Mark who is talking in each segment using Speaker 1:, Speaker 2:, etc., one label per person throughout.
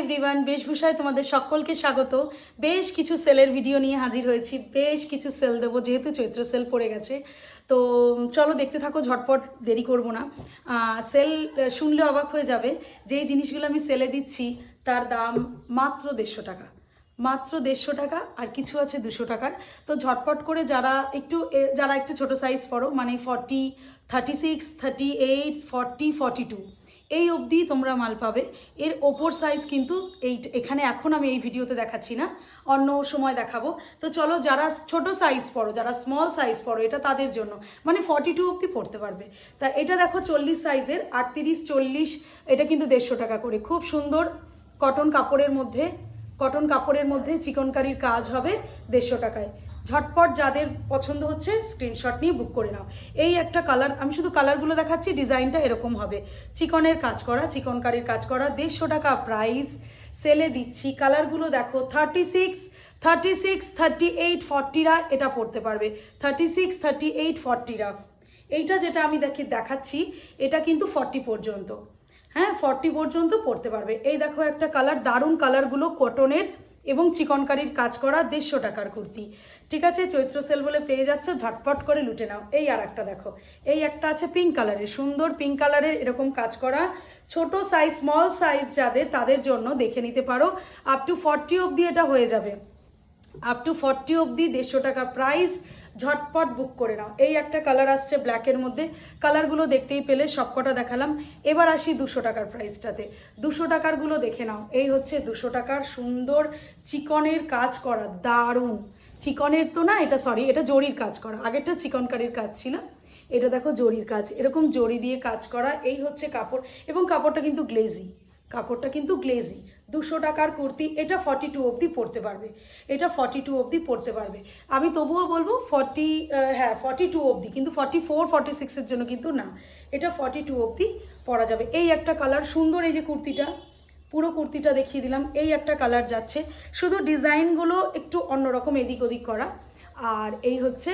Speaker 1: Everyone, বেশভূষায় তোমাদের সকলকে স্বাগত। বেশ কিছু সেলের ভিডিও নিয়ে হাজির হয়েছি। বেশ কিছু সেল দেবো যেহেতু চৈত্র সেল পড়ে গেছে। তো চলো দেখতে থাকো, ঝটপট দেরি করব না। সেল শুনলে অবাক হয়ে যাবে। যেই জিনিসগুলো আমি সেলে দিচ্ছি তার দাম মাত্র 150 টাকা, মাত্র 150 টাকা। আর কিছু আছে 200 টাকার। তো ঝটপট করে যারা একটু ছোট সাইজ পড়ো, মানে 40, 36, 38, 40, 42 এই অবধি তোমরা মাল পাবে। এর ওপর সাইজ কিন্তু এখানে এখন আমি এই ভিডিওতে দেখাচ্ছি না, অন্য সময় দেখাবো। তো চলো, যারা ছোট সাইজ পড়ো, যারা স্মল সাইজ পড়ো, এটা তাদের জন্য, মানে 42 অবধি পড়তে পারবে। তা এটা দেখো 40 সাইজের, 38, 40, এটা কিন্তু 150 টাকা করে। খুব সুন্দর কটন কাপড়ের মধ্যে চিকনকারির কাজ হবে 150 টাকায়। ঝটপট যাদের পছন্দ হচ্ছে স্ক্রিনশট নিয়ে বুক করে নাও। এই একটা কালার, আমি শুধু কালারগুলো দেখাচ্ছি, ডিজাইনটা এরকম হবে। চিকনের কাজ করা, চিকনকারির কাজ করা, 150 টাকা প্রাইস। সেলে দিচ্ছি। কালারগুলো দেখো, 36, 38, 40রা এটা পড়তে পারবে। 36, 38, 40রা। এইটা যেটা আমি দেখাচ্ছি এটা কিন্তু 40 পর্যন্ত। হ্যাঁ, 40 পর্যন্ত পড়তে পারবে। এই দেখো একটা কালার, দারুণ কালারগুলো, কটনের এবং চিকনকারির কাজ করা, 150 টাকার কুর্তি। ঠিক আছে, চৈত্র সেল বলে পেয়ে যাচ্ছ, ঝটপট করে লুটে নাও। এই আর একটা দেখো, এই একটা আছে পিঙ্ক কালারের, সুন্দর পিঙ্ক কালারের এরকম কাজ করা। ছোট সাইজ, স্মল সাইজ যাদের, তাদের জন্য দেখে নিতে পারো। আপ টু 40 অবধি এটা হয়ে যাবে, আপ টু 40 অবধি 150 টাকা প্রাইস। ঝটপট বুক করে নাও। এই একটা কালার আসছে ব্ল্যাকের মধ্যে, কালারগুলো দেখতেই পেলে, সবকটা দেখালাম। এবার আসি 200 টাকার প্রাইসটাতে। 200 টাকারগুলো দেখে নাও। এই হচ্ছে 200 টাকার সুন্দর চিকনের কাজ করা, দারুণ চিকনের তো না, এটা সরি, এটা জরির কাজ করা। আগেরটা চিকনকারির কাজ ছিল, এটা দেখো জরির কাজ, এরকম জরি দিয়ে কাজ করা। এই হচ্ছে কাপড়, এবং কাপড়টা কিন্তু গ্লেজি, 200 টাকার কুর্তি। এটা 42 অবধি পড়তে পারবে, এটা 42 অবধি পড়তে পারবে। আমি তবুও বলবো 42 অবধি, কিন্তু 44, 46-এর জন্য কিন্তু না। এটা 42 অবধি পরা যাবে। এই একটা কালার সুন্দর, এই যে কুর্তিটা, পুরো কুর্তিটা দেখিয়ে দিলাম। এই একটা কালার যাচ্ছে, শুধু ডিজাইনগুলো একটু অন্যরকম এদিক ওদিক করা। আর এই হচ্ছে,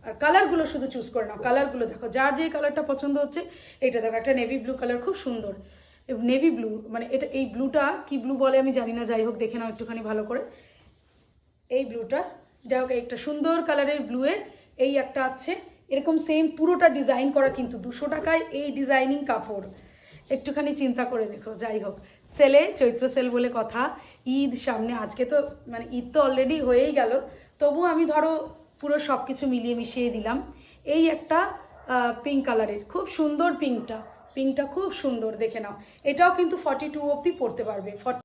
Speaker 1: আর কালারগুলো শুধু চুজ করে নাও। কালারগুলো দেখো, যার যে কালারটা পছন্দ হচ্ছে। এইটা দেখো, একটা নেভি ব্লু কালার, খুব সুন্দর নেভি ব্লু, মানে এটা, এই ব্লুটা কি ব্লু বলে আমি জানি না, যাই হোক দেখে নাও একটুখানি ভালো করে। এই ব্লুটা, যাই হোক, একটা সুন্দর কালারের ব্লুয়ের এই একটা আছে, এরকম সেম পুরোটা ডিজাইন করা, কিন্তু 200 টাকায় এই ডিজাইনিং কাপড়। একটুখানি চিন্তা করে দেখো। যাই হোক, সেলে, চৈত্র সেল বলে কথা, ঈদ সামনে। আজকে তো মানে ঈদ তো অলরেডি হয়েই গেল, তবু আমি ধরো পুরো সব কিছু মিলিয়ে মিশিয়ে দিলাম। এই একটা পিঙ্ক কালারের, খুব সুন্দর পিঙ্কটা খুব সুন্দর, দেখে নাও। এটাও কিন্তু 42 অবধি পড়তে পারবে।